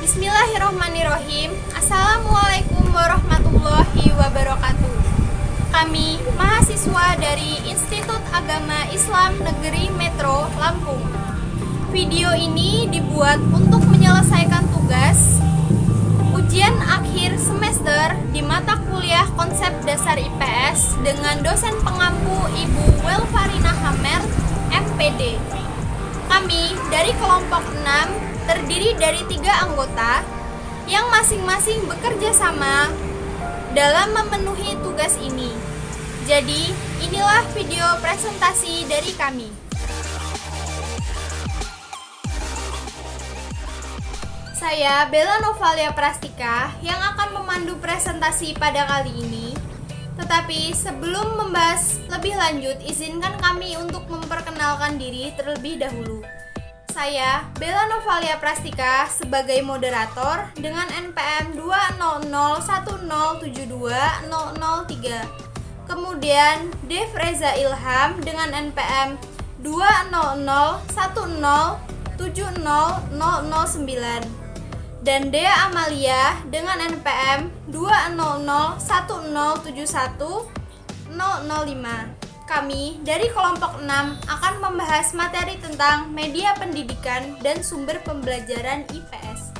Bismillahirrohmanirrohim. Assalamualaikum warahmatullahi wabarakatuh. Kami mahasiswa dari Institut Agama Islam Negeri Metro Lampung. Video ini dibuat untuk menyelesaikan tugas ujian akhir semester di mata kuliah konsep dasar IPS dengan dosen pengampu Ibu Welfarina Hamer, MPD. Kami dari kelompok 6 terdiri dari 3 anggota yang masing-masing bekerja sama dalam memenuhi tugas ini. Jadi, inilah video presentasi dari kami. Saya Bella Novalia Prastika yang akan memandu presentasi pada kali ini. Tetapi sebelum membahas lebih lanjut, izinkan kami untuk memperkenalkan diri terlebih dahulu. Saya Bella Novalia Prastika sebagai moderator dengan NPM 20010720003. Kemudian Dev Reza Ilham dengan NPM 201070009 dan Dea Amalia dengan NPM 20101710005. Kami dari kelompok 6 akan membahas materi tentang media pendidikan dan sumber pembelajaran IPS.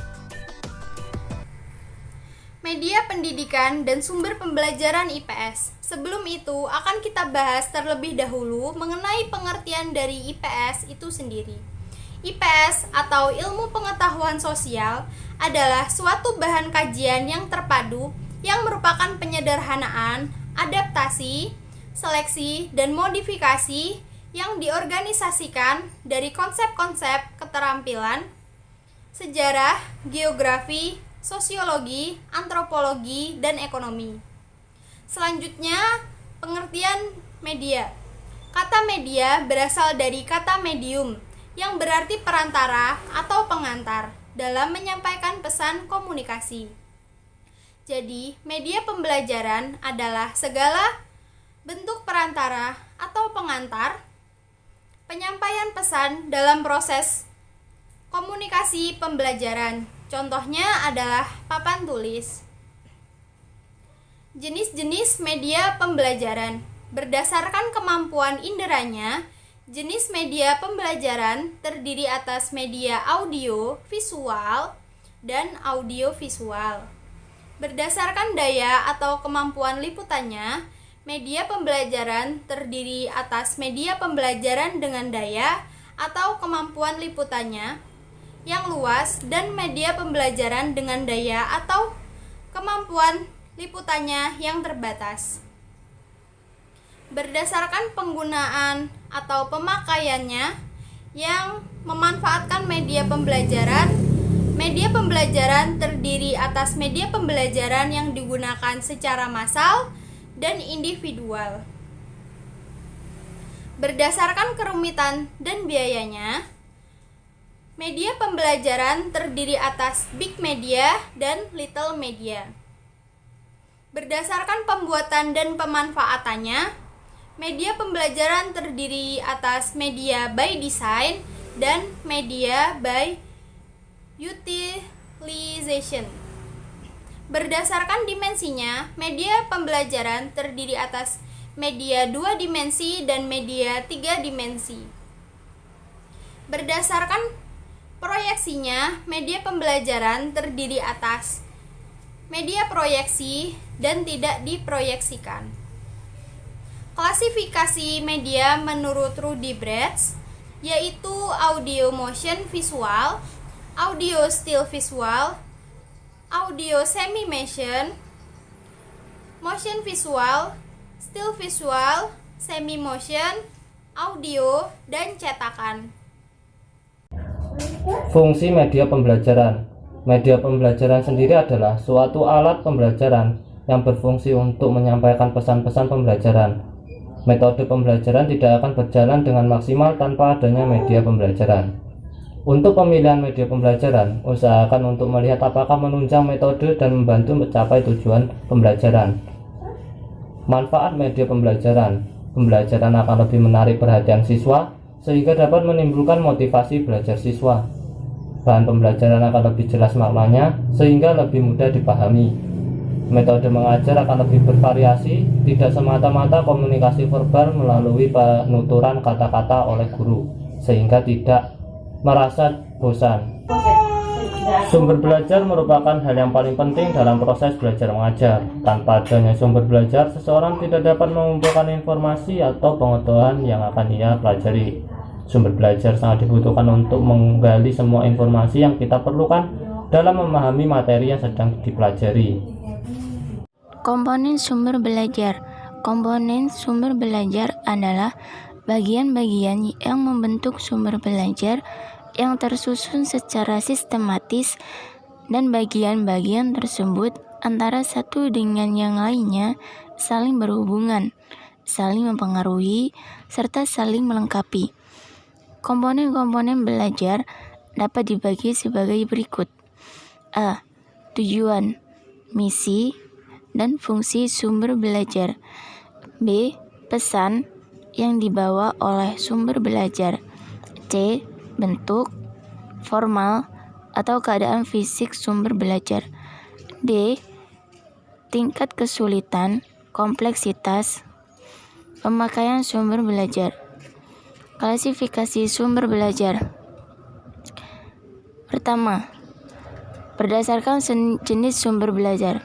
Media pendidikan dan sumber pembelajaran IPS. Sebelum itu, akan kita bahas terlebih dahulu mengenai pengertian dari IPS itu sendiri. IPS atau Ilmu Pengetahuan Sosial adalah suatu bahan kajian yang terpadu yang merupakan penyederhanaan, adaptasi, seleksi, dan modifikasi yang diorganisasikan dari konsep-konsep keterampilan, sejarah, geografi, sosiologi, antropologi, dan ekonomi. Selanjutnya, pengertian media. Kata media berasal dari kata medium, yang berarti perantara atau pengantar dalam menyampaikan pesan komunikasi. Jadi, media pembelajaran adalah segala bentuk perantara atau pengantar penyampaian pesan dalam proses komunikasi pembelajaran. Contohnya adalah papan tulis. Jenis-jenis media pembelajaran. Berdasarkan kemampuan inderanya, jenis media pembelajaran terdiri atas media audio, visual, dan audio-visual. Berdasarkan daya atau kemampuan liputannya, media pembelajaran terdiri atas media pembelajaran dengan daya atau kemampuan liputannya yang luas dan media pembelajaran dengan daya atau kemampuan liputannya yang terbatas. Berdasarkan penggunaan atau pemakaiannya yang memanfaatkan media pembelajaran terdiri atas media pembelajaran yang digunakan secara massal dan individual. Berdasarkan kerumitan dan biayanya, media pembelajaran terdiri atas big media dan little media. Berdasarkan pembuatan dan pemanfaatannya, media pembelajaran terdiri atas media by design dan media by utilization. Berdasarkan dimensinya, media pembelajaran terdiri atas media 2 dimensi dan media 3 dimensi. Berdasarkan proyeksinya, media pembelajaran terdiri atas media proyeksi dan tidak diproyeksikan. Klasifikasi media menurut Rudy Bretz yaitu audio motion visual, audio still visual, audio semi-motion, motion visual, still visual, semi-motion, audio, dan cetakan. Fungsi media pembelajaran. Media pembelajaran sendiri adalah suatu alat pembelajaran yang berfungsi untuk menyampaikan pesan-pesan pembelajaran. Metode pembelajaran tidak akan berjalan dengan maksimal tanpa adanya media pembelajaran. Untuk pemilihan media pembelajaran, usahakan untuk melihat apakah menunjang metode dan membantu mencapai tujuan pembelajaran. Manfaat media pembelajaran. Pembelajaran akan lebih menarik perhatian siswa, sehingga dapat menimbulkan motivasi belajar siswa. Bahan pembelajaran akan lebih jelas maknanya sehingga lebih mudah dipahami. Metode mengajar akan lebih bervariasi, tidak semata-mata komunikasi verbal melalui penuturan kata-kata oleh guru, sehingga tidak merasa bosan. Sumber belajar merupakan hal yang paling penting dalam proses belajar mengajar. Tanpa adanya sumber belajar, seseorang tidak dapat mengumpulkan informasi atau pengetahuan yang akan ia pelajari. Sumber belajar sangat dibutuhkan untuk menggali semua informasi yang kita perlukan dalam memahami materi yang sedang dipelajari. Komponen sumber belajar. Komponen sumber belajar adalah bagian-bagian yang membentuk sumber belajar yang tersusun secara sistematis, dan bagian-bagian tersebut antara satu dengan yang lainnya saling berhubungan, saling mempengaruhi, serta saling melengkapi. Komponen-komponen belajar dapat dibagi sebagai berikut. A. Tujuan, misi, dan fungsi sumber belajar. B. Pesan yang dibawa oleh sumber belajar. C. Bentuk, formal, atau keadaan fisik sumber belajar. D. Tingkat kesulitan, kompleksitas, pemakaian sumber belajar. Klasifikasi sumber belajar. Pertama, berdasarkan jenis sumber belajar.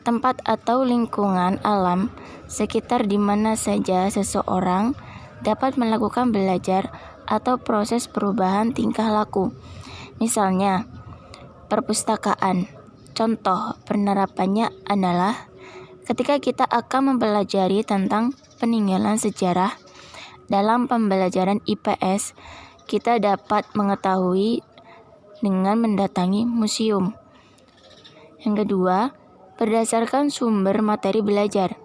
Tempat atau lingkungan alam sekitar di mana saja seseorang dapat melakukan belajar atau proses perubahan tingkah laku. Misalnya, perpustakaan. Contoh penerapannya adalah ketika kita akan mempelajari tentang peninggalan sejarah. Dalam pembelajaran IPS, kita dapat mengetahui dengan mendatangi museum. Yang kedua, berdasarkan sumber materi belajar.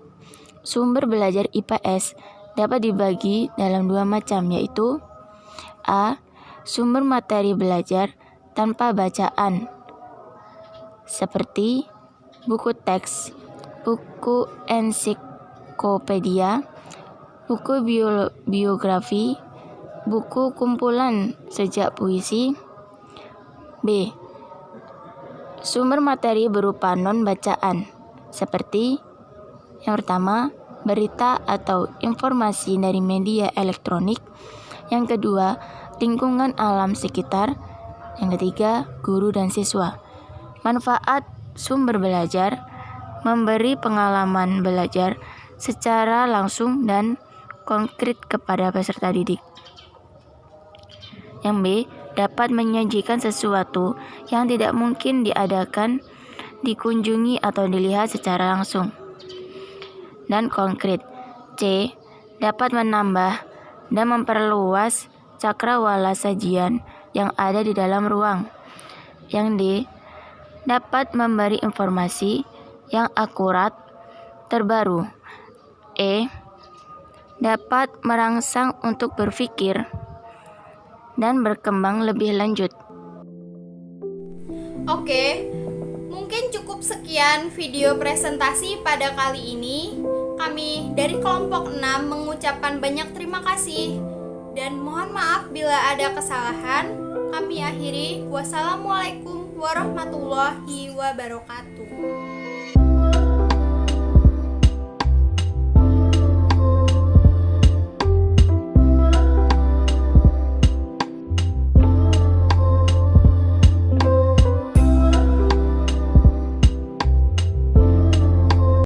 Sumber belajar IPS dapat dibagi dalam dua macam, yaitu A. Sumber materi belajar tanpa bacaan, seperti buku teks, buku ensiklopedia, buku biografi, buku kumpulan sejak puisi. B. Sumber materi berupa non-bacaan, seperti yang pertama, berita atau informasi dari media elektronik. Yang kedua, lingkungan alam sekitar. Yang ketiga, guru dan siswa. Manfaat sumber belajar: memberi pengalaman belajar secara langsung dan konkret kepada peserta didik. Yang B, dapat menyajikan sesuatu yang tidak mungkin diadakan, dikunjungi atau dilihat secara langsung dan konkret. C, dapat menambah dan memperluas cakrawala sajian yang ada di dalam ruang. Yang D, dapat memberi informasi yang akurat, terbaru. E, dapat merangsang untuk berpikir dan berkembang lebih lanjut. Oke, mungkin cukup sekian video presentasi pada kali ini. Kami dari kelompok 6 mengucapkan banyak terima kasih dan mohon maaf bila ada kesalahan. Kami akhiri. Wassalamualaikum warahmatullahi wabarakatuh.